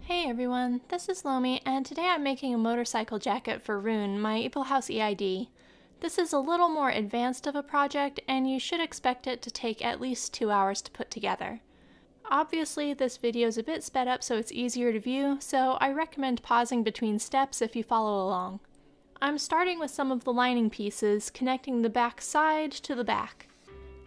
Hey everyone, this is Lomi, and today I'm making a motorcycle jacket for Rune, my Iplehouse EID. This is a little more advanced of a project, and you should expect it to take at least 2 hours to put together. Obviously, this video is a bit sped up so it's easier to view, so I recommend pausing between steps if you follow along. I'm starting with some of the lining pieces, connecting the back side to the back.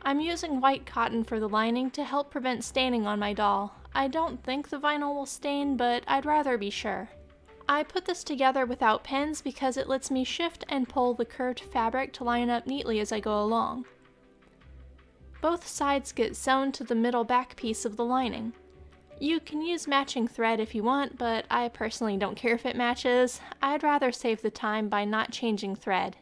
I'm using white cotton for the lining to help prevent staining on my doll. I don't think the vinyl will stain, but I'd rather be sure. I put this together without pins because it lets me shift and pull the curved fabric to line up neatly as I go along. Both sides get sewn to the middle back piece of the lining. You can use matching thread if you want, but I personally don't care if it matches. I'd rather save the time by not changing thread.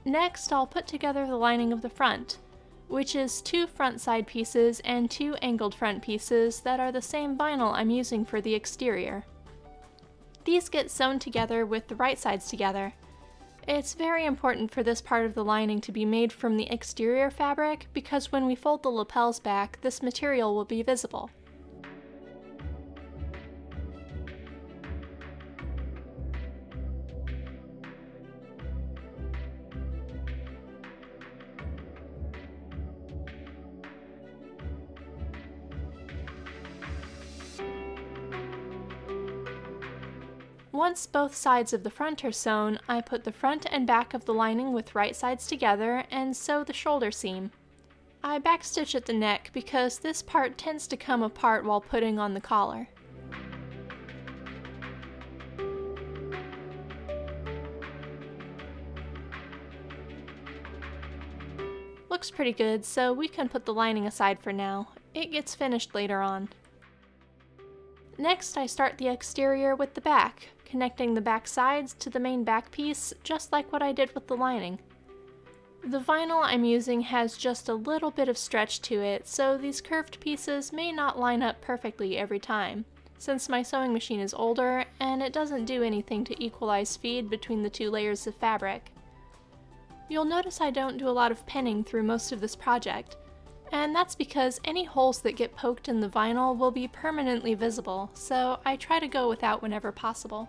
Next, I'll put together the lining of the front, which is 2 front side pieces and 2 angled front pieces that are the same vinyl I'm using for the exterior. These get sewn together with the right sides together. It's very important for this part of the lining to be made from the exterior fabric because when we fold the lapels back, this material will be visible. Once both sides of the front are sewn, I put the front and back of the lining with right sides together and sew the shoulder seam. I backstitch at the neck because this part tends to come apart while putting on the collar. Looks pretty good, so we can put the lining aside for now. It gets finished later on. Next, I start the exterior with the back, connecting the back sides to the main back piece, just like what I did with the lining. The vinyl I'm using has just a little bit of stretch to it, so these curved pieces may not line up perfectly every time, since my sewing machine is older and it doesn't do anything to equalize feed between the 2 layers of fabric. You'll notice I don't do a lot of pinning through most of this project, and that's because any holes that get poked in the vinyl will be permanently visible, so I try to go without whenever possible.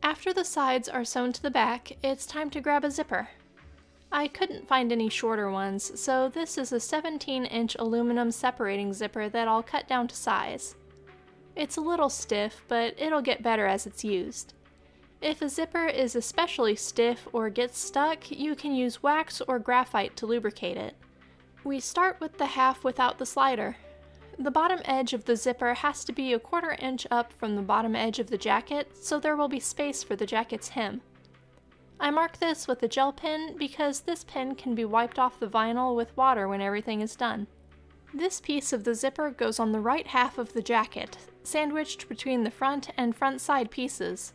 After the sides are sewn to the back, it's time to grab a zipper. I couldn't find any shorter ones, so this is a 17-inch aluminum separating zipper that I'll cut down to size. It's a little stiff, but it'll get better as it's used. If a zipper is especially stiff or gets stuck, you can use wax or graphite to lubricate it. We start with the half without the slider. The bottom edge of the zipper has to be a 1/4 inch up from the bottom edge of the jacket, so there will be space for the jacket's hem. I mark this with a gel pen because this pen can be wiped off the vinyl with water when everything is done. This piece of the zipper goes on the right half of the jacket, sandwiched between the front and front side pieces.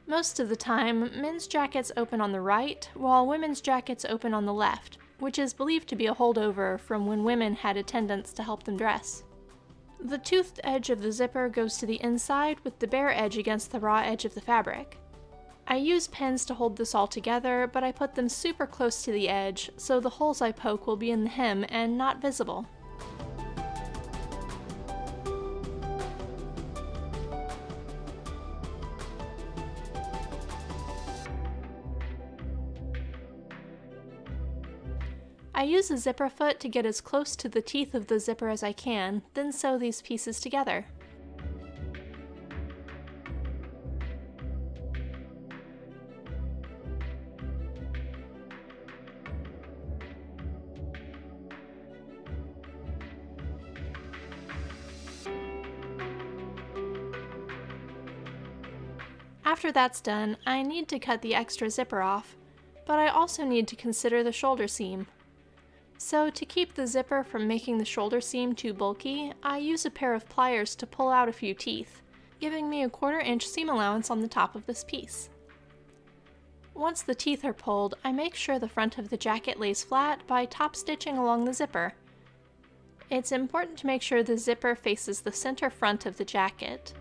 Most of the time, men's jackets open on the right, while women's jackets open on the left, which is believed to be a holdover from when women had attendants to help them dress. The toothed edge of the zipper goes to the inside with the bare edge against the raw edge of the fabric. I use pins to hold this all together, but I put them super close to the edge, so the holes I poke will be in the hem and not visible. I use a zipper foot to get as close to the teeth of the zipper as I can, then sew these pieces together. After that's done, I need to cut the extra zipper off, but I also need to consider the shoulder seam. So to keep the zipper from making the shoulder seam too bulky, I use a pair of pliers to pull out a few teeth, giving me a 1/4 inch seam allowance on the top of this piece. Once the teeth are pulled, I make sure the front of the jacket lays flat by top stitching along the zipper. It's important to make sure the zipper faces the center front of the jacket.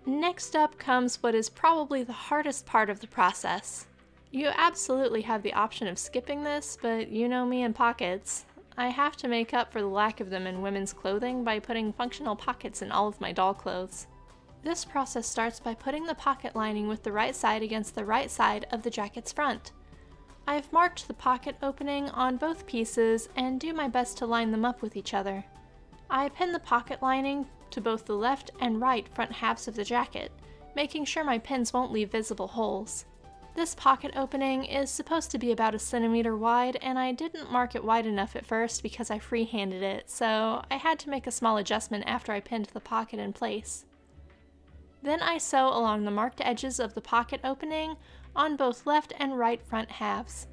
Next up comes what is probably the hardest part of the process. You absolutely have the option of skipping this, but you know me and pockets. I have to make up for the lack of them in women's clothing by putting functional pockets in all of my doll clothes. This process starts by putting the pocket lining with the right side against the right side of the jacket's front. I've marked the pocket opening on both pieces and do my best to line them up with each other. I pin the pocket lining to both the left and right front halves of the jacket, making sure my pins won't leave visible holes. This pocket opening is supposed to be about 1 centimeter wide, and I didn't mark it wide enough at first because I freehanded it, so I had to make a small adjustment after I pinned the pocket in place. Then I sew along the marked edges of the pocket opening on both left and right front halves.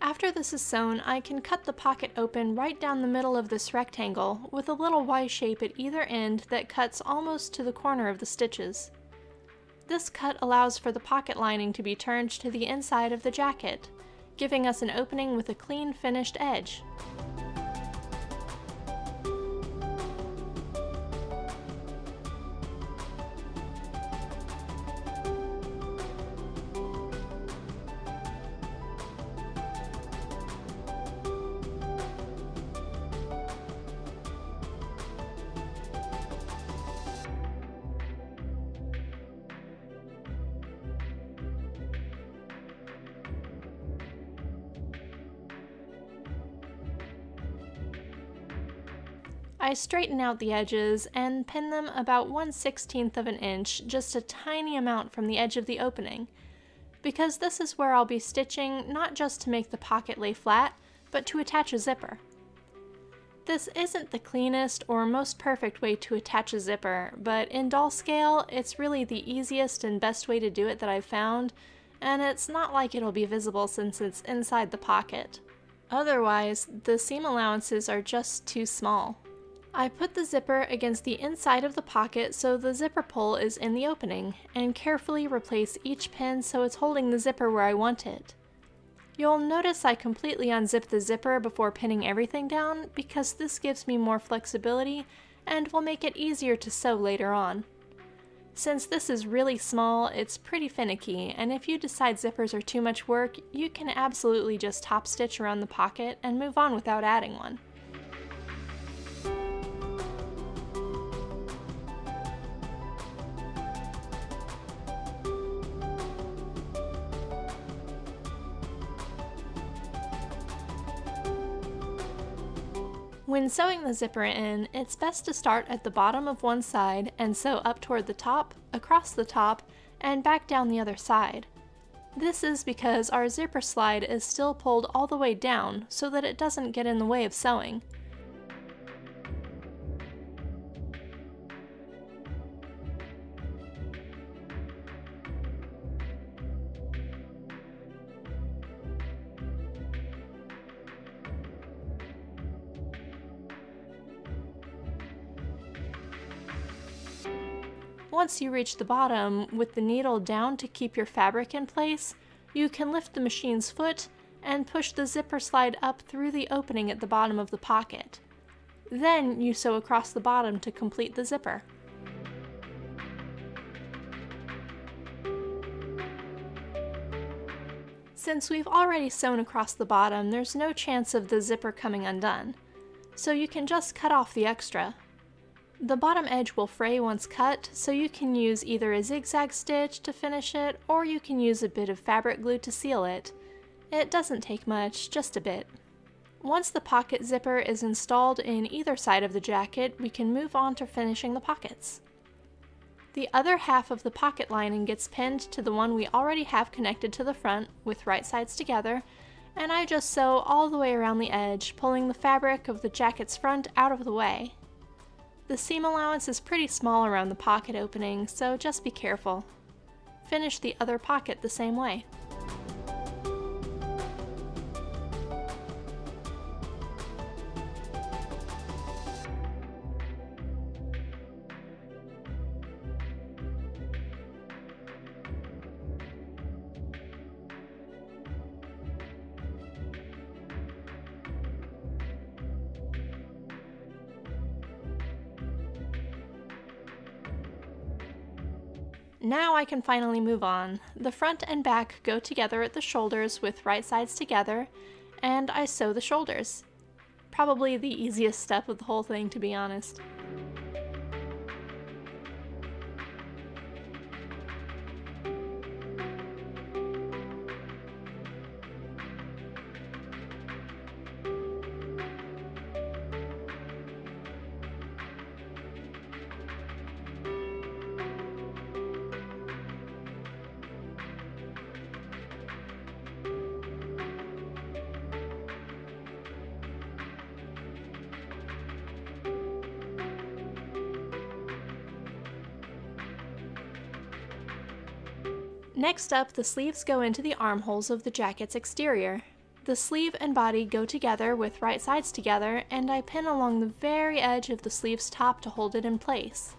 After this is sewn, I can cut the pocket open right down the middle of this rectangle with a little Y shape at either end that cuts almost to the corner of the stitches. This cut allows for the pocket lining to be turned to the inside of the jacket, giving us an opening with a clean finished edge. I straighten out the edges and pin them about 1/16 of an inch, just a tiny amount from the edge of the opening, because this is where I'll be stitching not just to make the pocket lay flat, but to attach a zipper. This isn't the cleanest or most perfect way to attach a zipper, but in doll scale, it's really the easiest and best way to do it that I've found, and it's not like it'll be visible since it's inside the pocket. Otherwise, the seam allowances are just too small. I put the zipper against the inside of the pocket so the zipper pull is in the opening, and carefully replace each pin so it's holding the zipper where I want it. You'll notice I completely unzip the zipper before pinning everything down because this gives me more flexibility and will make it easier to sew later on. Since this is really small, it's pretty finicky, and if you decide zippers are too much work, you can absolutely just top stitch around the pocket and move on without adding one. When sewing the zipper in, it's best to start at the bottom of one side and sew up toward the top, across the top, and back down the other side. This is because our zipper slide is still pulled all the way down so that it doesn't get in the way of sewing. Once you reach the bottom, with the needle down to keep your fabric in place, you can lift the machine's foot and push the zipper slide up through the opening at the bottom of the pocket. Then you sew across the bottom to complete the zipper. Since we've already sewn across the bottom, there's no chance of the zipper coming undone, so you can just cut off the extra. The bottom edge will fray once cut, so you can use either a zigzag stitch to finish it, or you can use a bit of fabric glue to seal it. It doesn't take much, just a bit. Once the pocket zipper is installed in either side of the jacket, we can move on to finishing the pockets. The other half of the pocket lining gets pinned to the one we already have connected to the front with right sides together, and I just sew all the way around the edge, pulling the fabric of the jacket's front out of the way. The seam allowance is pretty small around the pocket opening, so just be careful. Finish the other pocket the same way. Now I can finally move on. The front and back go together at the shoulders with right sides together, and I sew the shoulders. Probably the easiest step of the whole thing, to be honest. Next up, the sleeves go into the armholes of the jacket's exterior. The sleeve and body go together with right sides together, and I pin along the very edge of the sleeve's top to hold it in place.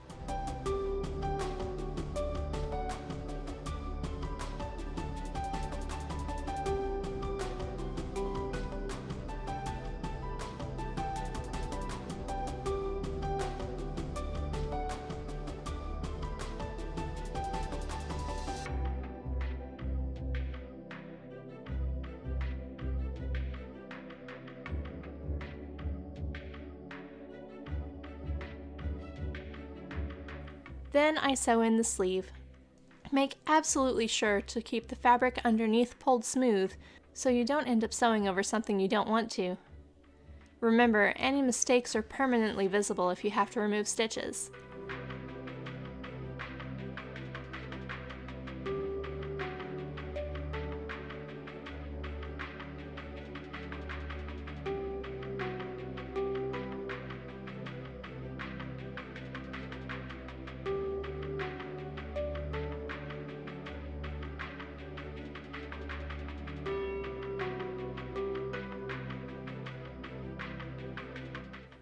Then I sew in the sleeve. Make absolutely sure to keep the fabric underneath pulled smooth so you don't end up sewing over something you don't want to. Remember, any mistakes are permanently visible if you have to remove stitches.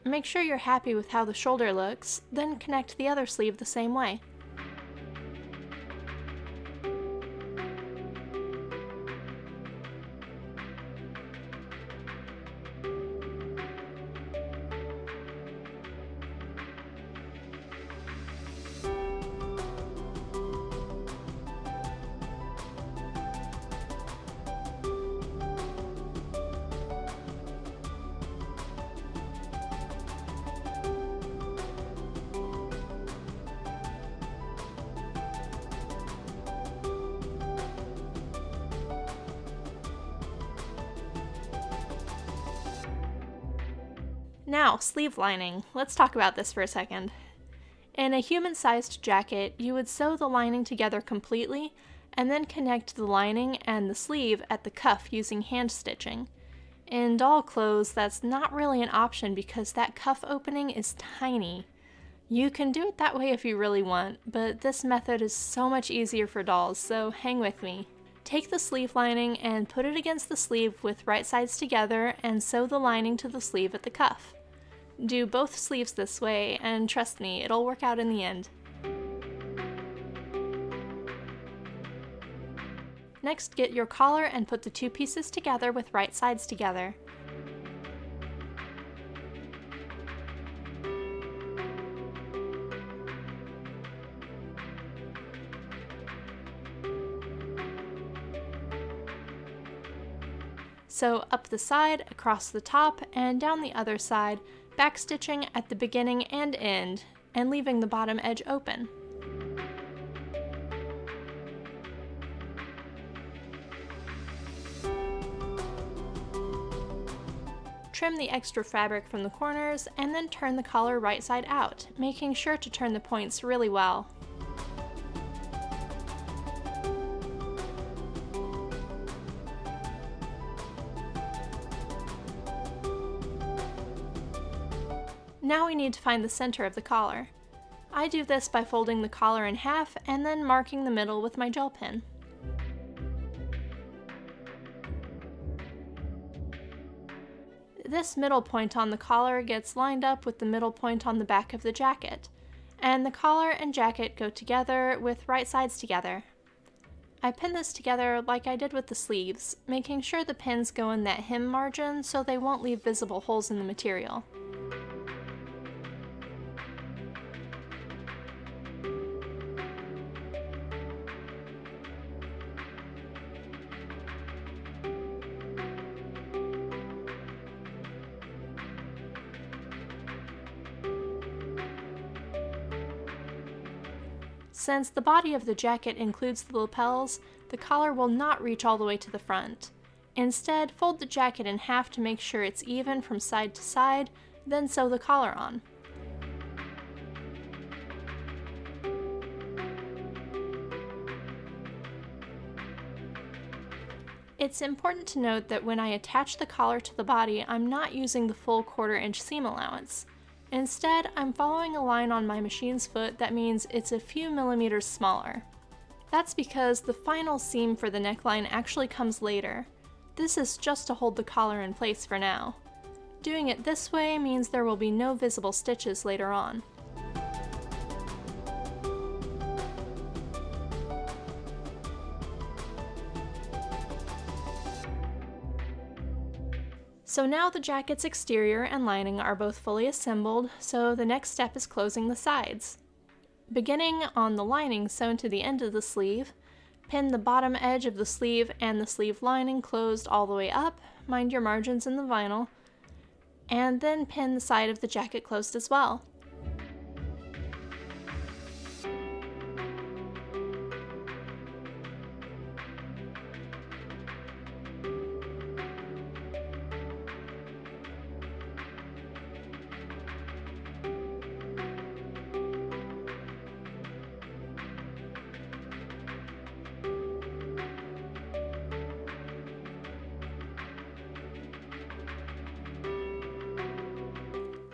Make sure you're happy with how the shoulder looks, then connect the other sleeve the same way. Now, sleeve lining. Let's talk about this for a second. In a human-sized jacket, you would sew the lining together completely and then connect the lining and the sleeve at the cuff using hand stitching. In doll clothes, that's not really an option because that cuff opening is tiny. You can do it that way if you really want, but this method is so much easier for dolls, so hang with me. Take the sleeve lining and put it against the sleeve with right sides together and sew the lining to the sleeve at the cuff. Do both sleeves this way, and trust me, it'll work out in the end. Next, get your collar and put the two pieces together with right sides together. Sew up the side, across the top, and down the other side, backstitching at the beginning and end, and leaving the bottom edge open. Trim the extra fabric from the corners, and then turn the collar right side out, making sure to turn the points really well. Now we need to find the center of the collar. I do this by folding the collar in half and then marking the middle with my gel pen. This middle point on the collar gets lined up with the middle point on the back of the jacket, and the collar and jacket go together with right sides together. I pin this together like I did with the sleeves, making sure the pins go in that hem margin so they won't leave visible holes in the material. Since the body of the jacket includes the lapels, the collar will not reach all the way to the front. Instead, fold the jacket in half to make sure it's even from side to side, then sew the collar on. It's important to note that when I attach the collar to the body, I'm not using the full 1/4 inch seam allowance. Instead, I'm following a line on my machine's foot that means it's a few millimeters smaller. That's because the final seam for the neckline actually comes later. This is just to hold the collar in place for now. Doing it this way means there will be no visible stitches later on. So now the jacket's exterior and lining are both fully assembled, so the next step is closing the sides. Beginning on the lining sewn to the end of the sleeve, pin the bottom edge of the sleeve and the sleeve lining closed all the way up, mind your margins in the vinyl, and then pin the side of the jacket closed as well.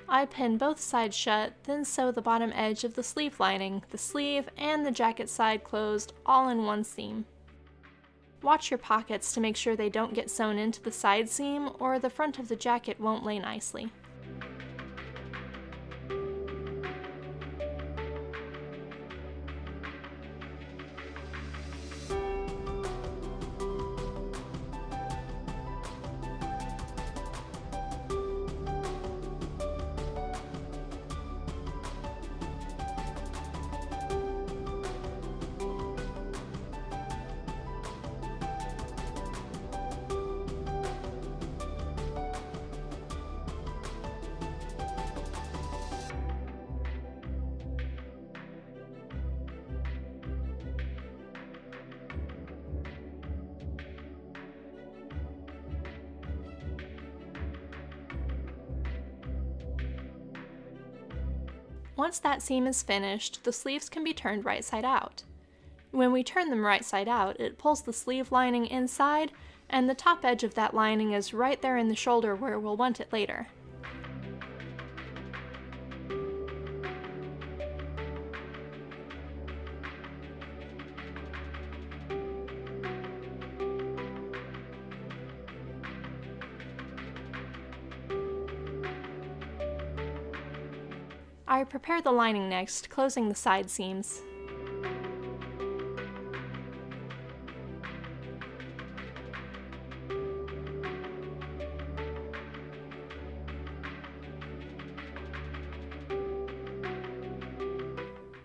I pin both sides shut, then sew the bottom edge of the sleeve lining, the sleeve, and the jacket side closed all in one seam. Watch your pockets to make sure they don't get sewn into the side seam or the front of the jacket won't lay nicely. Once that seam is finished, the sleeves can be turned right side out. When we turn them right side out, it pulls the sleeve lining inside, and the top edge of that lining is right there in the shoulder where we'll want it later. I prepare the lining next, closing the side seams.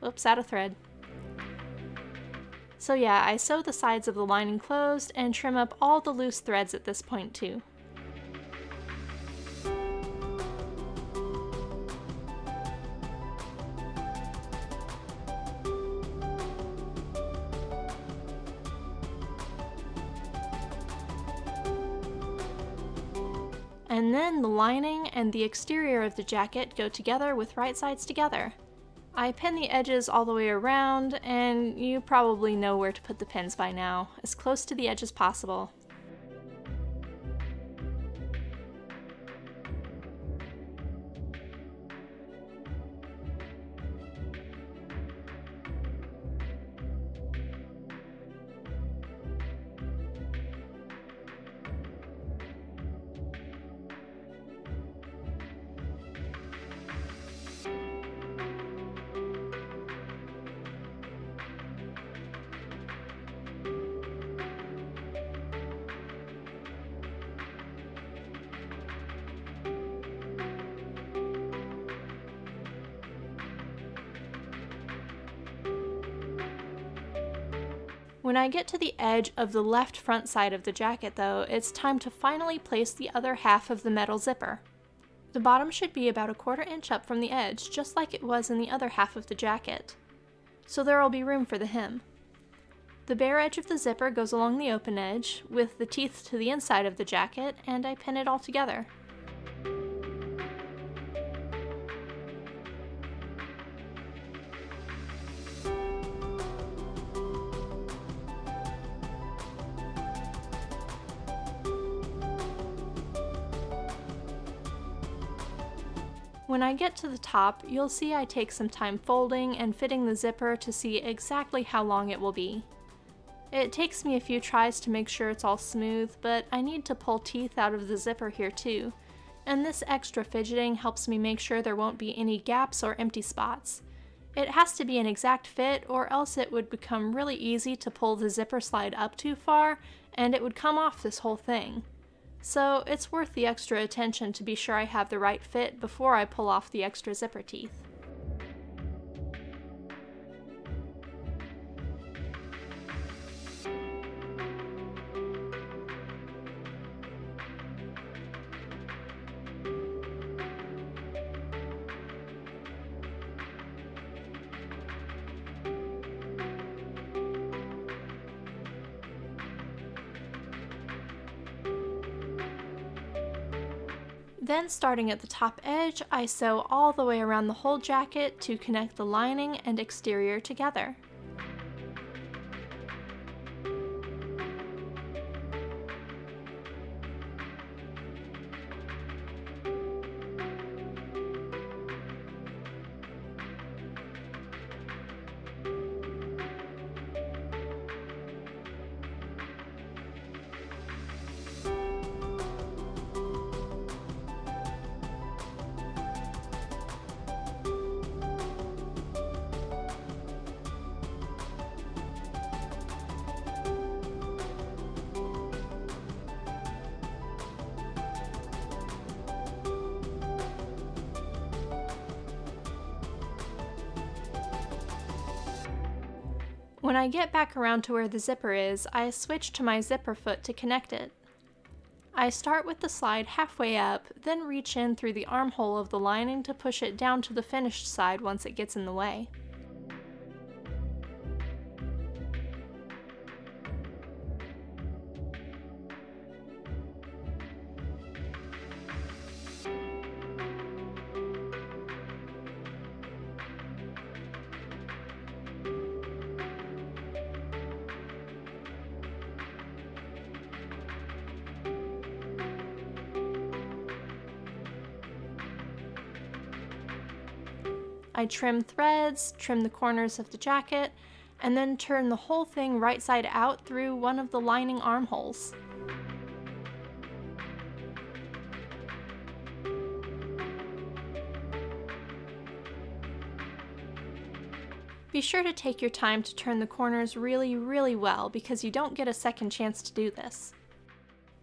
Oops, out of thread. So yeah, I sew the sides of the lining closed and trim up all the loose threads at this point too. And then the lining and the exterior of the jacket go together with right sides together. I pin the edges all the way around, and you probably know where to put the pins by now, as close to the edge as possible. When I get to the edge of the left front side of the jacket though, it's time to finally place the other half of the metal zipper. The bottom should be about 1/4 inch up from the edge, just like it was in the other half of the jacket. So there will be room for the hem. The bare edge of the zipper goes along the open edge, with the teeth to the inside of the jacket, and I pin it all together. When I get to the top, you'll see I take some time folding and fitting the zipper to see exactly how long it will be. It takes me a few tries to make sure it's all smooth, but I need to pull teeth out of the zipper here too, and this extra fidgeting helps me make sure there won't be any gaps or empty spots. It has to be an exact fit, or else it would become really easy to pull the zipper slide up too far, and it would come off this whole thing. So it's worth the extra attention to be sure I have the right fit before I pull off the extra zipper teeth. Then, starting at the top edge, I sew all the way around the whole jacket to connect the lining and exterior together. When I get back around to where the zipper is, I switch to my zipper foot to connect it. I start with the slide halfway up, then reach in through the armhole of the lining to push it down to the finished side once it gets in the way. I trim threads, trim the corners of the jacket, and then turn the whole thing right side out through one of the lining armholes. Be sure to take your time to turn the corners really well because you don't get a second chance to do this.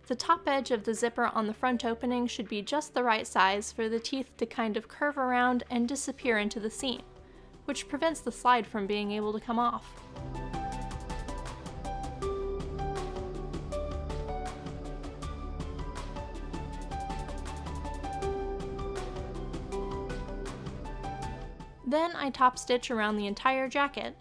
The top edge of the zipper on the front opening should be just the right size for the teeth to kind of curve around and disappear into the seam, which prevents the slide from being able to come off. Then I top stitch around the entire jacket.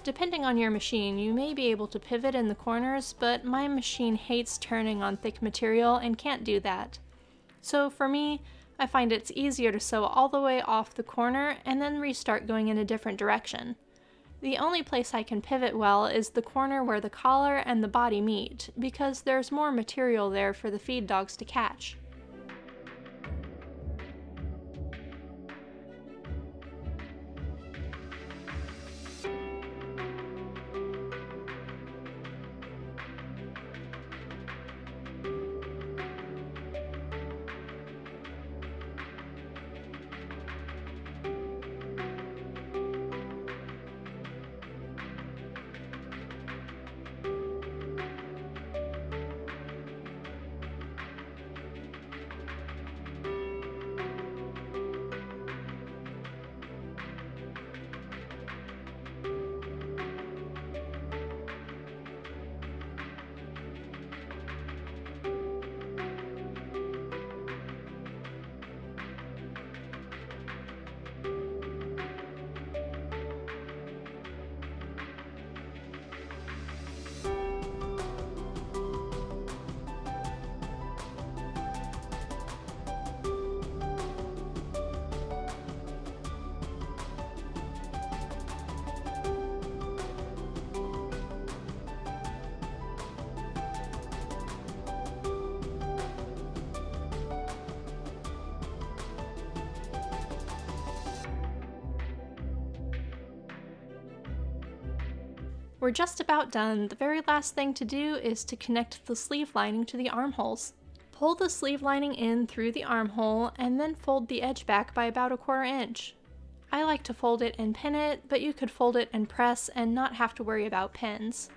Depending on your machine, you may be able to pivot in the corners, but my machine hates turning on thick material and can't do that. So for me, I find it's easier to sew all the way off the corner and then restart going in a different direction. The only place I can pivot well is the corner where the collar and the body meet, because there's more material there for the feed dogs to catch. We're just about done. The very last thing to do is to connect the sleeve lining to the armholes. Pull the sleeve lining in through the armhole and then fold the edge back by about 1/4 inch. I like to fold it and pin it, but you could fold it and press and not have to worry about pins.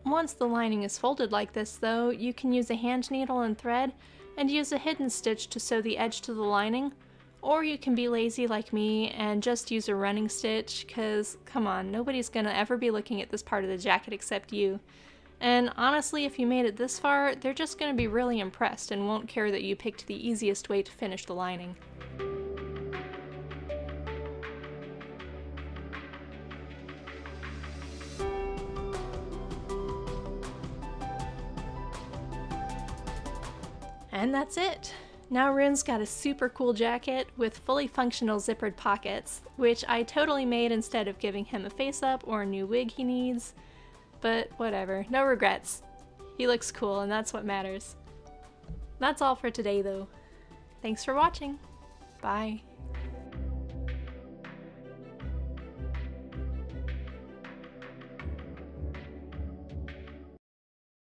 Once the lining is folded like this though, you can use a hand needle and thread and use a hidden stitch to sew the edge to the lining, or you can be lazy like me and just use a running stitch, cause come on, nobody's gonna ever be looking at this part of the jacket except you. And honestly, if you made it this far, they're just gonna be really impressed and won't care that you picked the easiest way to finish the lining. And that's it! Now Rune's got a super cool jacket with fully functional zippered pockets, which I totally made instead of giving him a face-up or a new wig he needs. But whatever, no regrets. He looks cool and that's what matters. That's all for today though. Thanks for watching. Bye.